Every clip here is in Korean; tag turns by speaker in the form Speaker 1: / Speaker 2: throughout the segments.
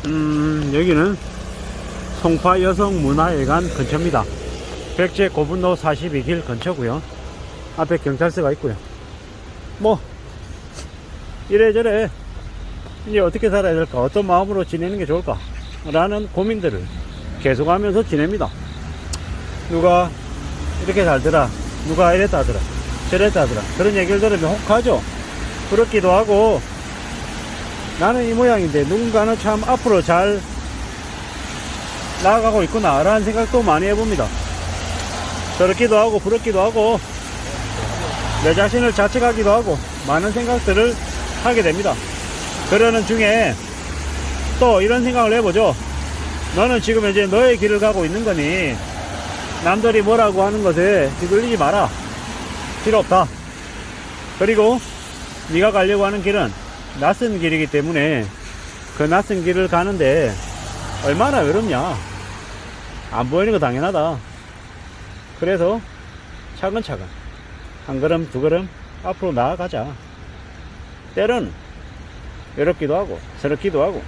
Speaker 1: 여기는 송파 여성문화회관 근처입니다. 백제 고분로 42길 근처고요. 앞에 경찰서가 있고요. 뭐 이래저래 이제 어떻게 살아야 될까, 어떤 마음으로 지내는 게 좋을까 라는 고민들을 계속하면서 지냅니다. 누가 이렇게 살더라, 누가 이랬다 하더라, 저랬다 하더라, 그런 얘기를 들으면 혹하죠. 부럽기도 하고, 나는 이 모양인데 누군가는 참 앞으로 잘 나아가고 있구나 라는 생각도 많이 해봅니다. 저렇기도 하고 부럽기도 하고 내 자신을 자책하기도 하고 많은 생각들을 하게 됩니다. 그러는 중에 또 이런 생각을 해보죠. 너는 지금 이제 너의 길을 가고 있는 거니 남들이 뭐라고 하는 것에 휘둘리지 마라. 필요 없다. 그리고 네가 가려고 하는 길은 낯선 길이기 때문에 그 낯선 길을 가는데 얼마나 외롭냐. 안 보이는 거 당연하다. 그래서 차근차근 한 걸음 두 걸음 앞으로 나아가자. 때로는 외롭기도 하고 서럽기도 하고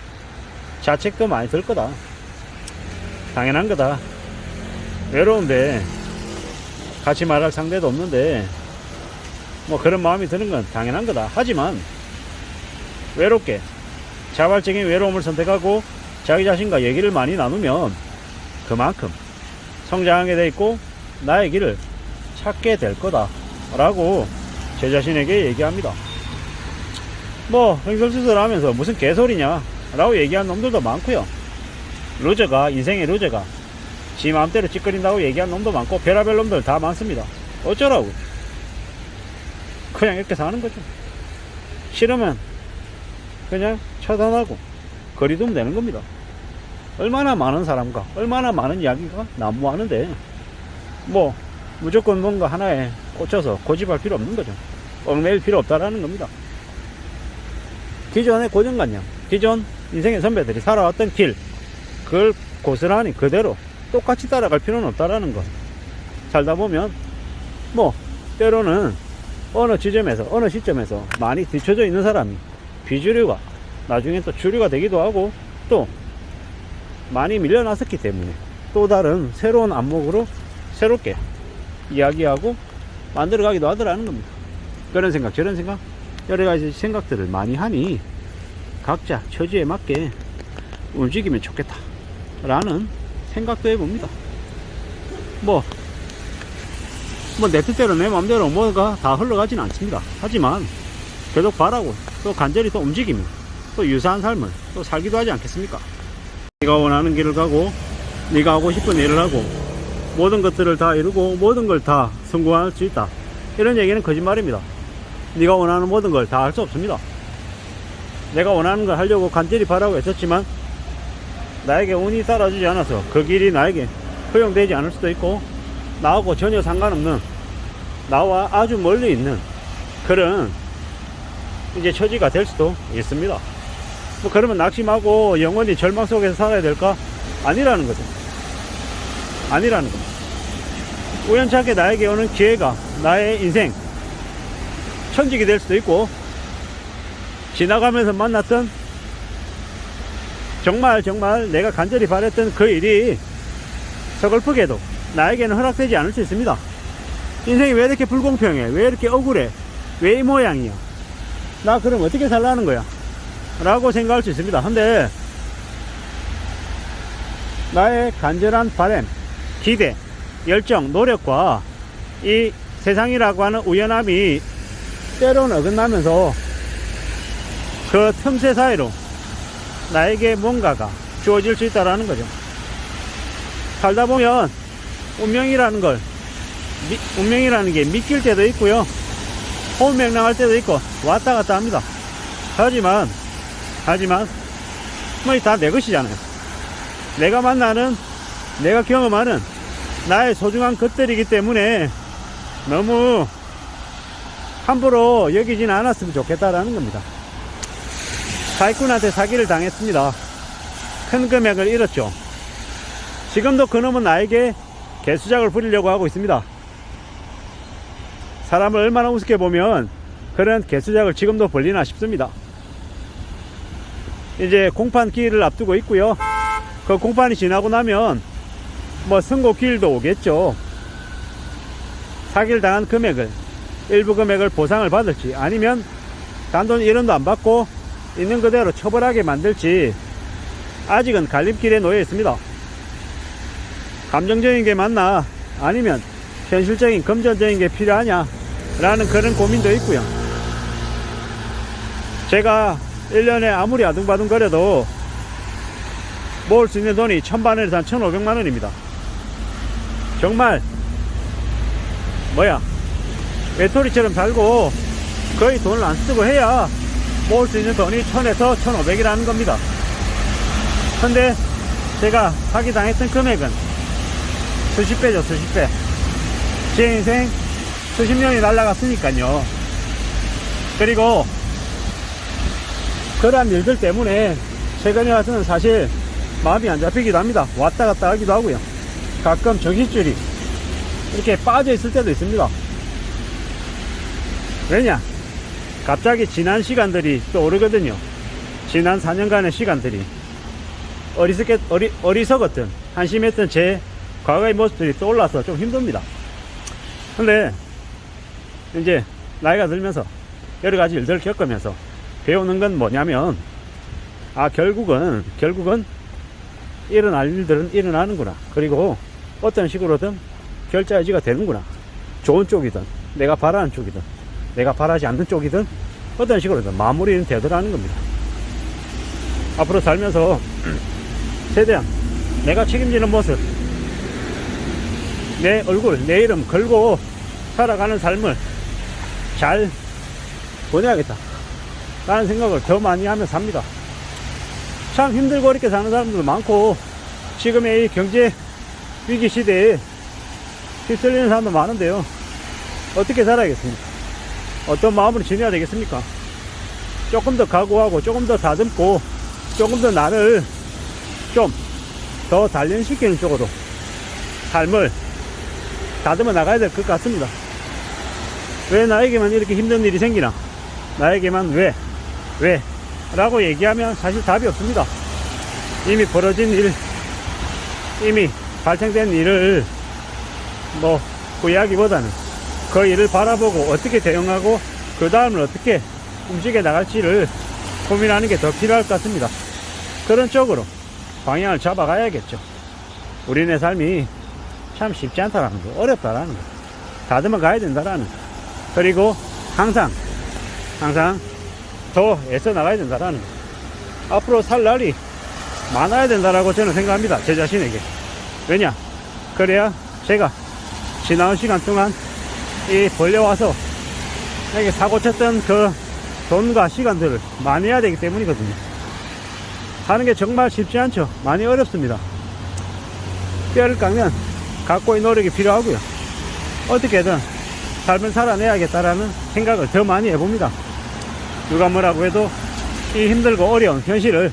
Speaker 1: 자책도 많이 들 거다. 당연한 거다. 외로운데 같이 말할 상대도 없는데 뭐 그런 마음이 드는 건 당연한 거다. 하지만 외롭게 자발적인 외로움을 선택하고 자기 자신과 얘기를 많이 나누면 그만큼 성장하게 돼 있고 나의 길을 찾게 될 거다 라고 제 자신에게 얘기합니다. 뭐 횡설수설 하면서 무슨 개소리냐 라고 얘기한 놈들도 많고요. 루저가, 인생의 루저가 지 마음대로 찌끄린다고 얘기한 놈도 많고 별의별 놈들 다 많습니다. 어쩌라고. 그냥 이렇게 사는 거죠. 싫으면 그냥 차단하고 거리 두면 되는 겁니다. 얼마나 많은 사람과 얼마나 많은 이야기가 난무하는데 뭐 무조건 뭔가 하나에 꽂혀서 고집할 필요 없는 거죠. 얽매일 필요 없다라는 겁니다. 기존의 고정관념, 기존 인생의 선배들이 살아왔던 길, 그걸 고스란히 그대로 똑같이 따라갈 필요는 없다라는 것. 살다 보면 뭐 때로는 어느 지점에서 어느 시점에서 많이 뒤쳐져 있는 사람이 비주류가 나중에 또 주류가 되기도 하고 또 많이 밀려났었기 때문에 또 다른 새로운 안목으로 새롭게 이야기하고 만들어가기도 하더라는 겁니다. 그런 생각 저런 생각 여러가지 생각들을 많이 하니 각자 처지에 맞게 움직이면 좋겠다 라는 생각도 해봅니다. 뭐 내 뜻대로 내 마음대로 뭐가 다 흘러가지는 않습니다. 하지만 계속 바라고 또 간절히 또 움직이면 또 유사한 삶을 또 살기도 하지 않겠습니까? 네가 원하는 길을 가고 네가 하고 싶은 일을 하고 모든 것들을 다 이루고 모든 걸 다 성공할 수 있다, 이런 얘기는 거짓말입니다. 네가 원하는 모든 걸 다 할 수 없습니다. 내가 원하는 걸 하려고 간절히 바라고 했었지만 나에게 운이 따라주지 않아서 그 길이 나에게 허용되지 않을 수도 있고 나하고 전혀 상관없는 나와 아주 멀리 있는 그런 이제 처지가 될 수도 있습니다. 뭐 그러면 낙심하고 영원히 절망 속에서 살아야 될까? 아니라는 거죠. 아니라는 거죠. 우연찮게 나에게 오는 기회가 나의 인생 천직이 될 수도 있고 지나가면서 만났던 정말 내가 간절히 바랬던 그 일이 서글프게도 나에게는 허락되지 않을 수 있습니다. 인생이 왜 이렇게 불공평해? 왜 이렇게 억울해? 왜 이 모양이야? 나 그럼 어떻게 살라는 거야? 라고 생각할 수 있습니다. 근데 나의 간절한 바람, 기대, 열정, 노력과 이 세상이라고 하는 우연함이 때로는 어긋나면서 그 틈새 사이로 나에게 뭔가가 주어질 수 있다는 거죠. 살다 보면 운명이라는 게 믿길 때도 있고요, 호흡맹랑할 때도 있고 왔다 갔다 합니다. 하지만 뭐 다 내 것이잖아요. 내가 만나는, 내가 경험하는 나의 소중한 것들이기 때문에 너무 함부로 여기진 않았으면 좋겠다라는 겁니다. 사기꾼한테 사기를 당했습니다. 큰 금액을 잃었죠. 지금도 그놈은 나에게 개수작을 부리려고 하고 있습니다. 사람을 얼마나 우습게 보면 그런 개수작을 지금도 벌리나 싶습니다. 이제 공판 기일을 앞두고 있고요. 그 공판이 지나고 나면 뭐 선고 기일도 오겠죠. 사기를 당한 금액을, 일부 금액을 보상을 받을지, 아니면 단돈 1원도 안 받고 있는 그대로 처벌하게 만들지, 아직은 갈림길에 놓여 있습니다. 감정적인 게 맞나, 아니면 현실적인 금전적인 게 필요하냐 라는 그런 고민도 있고요. 제가 1년에 아무리 아둥바둥 거려도 모을 수 있는 돈이 1000만원에서 한 1500만원입니다 정말 외톨이처럼 살고 거의 돈을 안 쓰고 해야 모을 수 있는 돈이 1000에서 1500이라는 겁니다. 근데 제가 사기당했던 금액은 수십 배죠, 수십 배. 제 인생 수십 년이 날아갔으니까요. 그리고 그러한 일들 때문에 최근에 와서는 사실 마음이 안 잡히기도 합니다. 왔다 갔다 하기도 하고요. 가끔 정신줄이 이렇게 빠져 있을 때도 있습니다. 왜냐? 갑자기 지난 시간들이 떠오르거든요. 지난 4년간의 시간들이 어리석었던, 한심했던 제 과거의 모습들이 떠올라서 좀 힘듭니다. 근데 이제 나이가 들면서 여러 가지 일들을 겪으면서 배우는 건 뭐냐면, 결국은 일어날 일들은 일어나는구나. 그리고 어떤 식으로든 결자해지가 되는구나. 좋은 쪽이든, 내가 바라는 쪽이든, 내가 바라지 않는 쪽이든, 어떤 식으로든 마무리는 되더라는 겁니다. 앞으로 살면서 최대한 내가 책임지는 모습, 내 얼굴, 내 이름 걸고 살아가는 삶을 잘 보내야겠다 라는 생각을 더 많이 하면서 삽니다. 참 힘들고 어렵게 사는 사람들도 많고, 지금의 이 경제 위기 시대에 휩쓸리는 사람도 많은데요. 어떻게 살아야겠습니까? 어떤 마음으로 지내야 되겠습니까? 조금 더 각오하고, 조금 더 다듬고, 조금 더 나를 좀 더 단련시키는 쪽으로 삶을 다듬어 나가야 될 것 같습니다. 왜 나에게만 이렇게 힘든 일이 생기나? 나에게만 왜? 라고 얘기하면 사실 답이 없습니다. 이미 벌어진 일, 이미 발생된 일을 후회하기보다는 그 일을 바라보고 어떻게 대응하고 그 다음을 어떻게 움직여 나갈지를 고민하는 게 더 필요할 것 같습니다. 그런 쪽으로 방향을 잡아가야겠죠. 우리네 삶이 참 쉽지 않다라는 거, 어렵다라는 거, 다듬어 가야 된다라는 거, 그리고 항상 더 애써 나가야 된다라는 거, 앞으로 살 날이 많아야 된다라고 저는 생각합니다. 제 자신에게. 왜냐? 그래야 제가 지나온 시간 동안 이 벌려와서 이렇게 사고 쳤던 그 돈과 시간들을 많이 해야 되기 때문이거든요. 하는 게 정말 쉽지 않죠. 많이 어렵습니다. 뼈를 깎면 각고의 노력이 필요하고요. 어떻게든 삶을 살아내야겠다라는 생각을 더 많이 해봅니다. 누가 뭐라고 해도 이 힘들고 어려운 현실을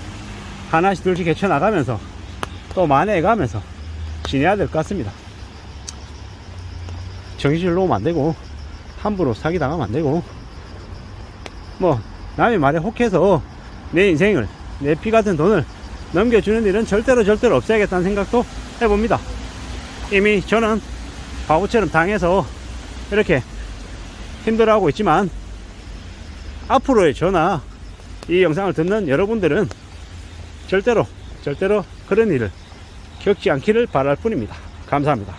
Speaker 1: 하나씩 둘씩 헤쳐나가면서 또 만회해가면서 지내야 될 것 같습니다. 정신을 놓으면 안 되고, 함부로 사기당하면 안 되고, 남의 말에 혹해서 내 인생을, 내 피 같은 돈을 넘겨주는 일은 절대로 없애야겠다는 생각도 해봅니다. 이미 저는 바보처럼 당해서 이렇게 힘들어하고 있지만, 앞으로의 저나 이 영상을 듣는 여러분들은 절대로 그런 일을 겪지 않기를 바랄 뿐입니다. 감사합니다.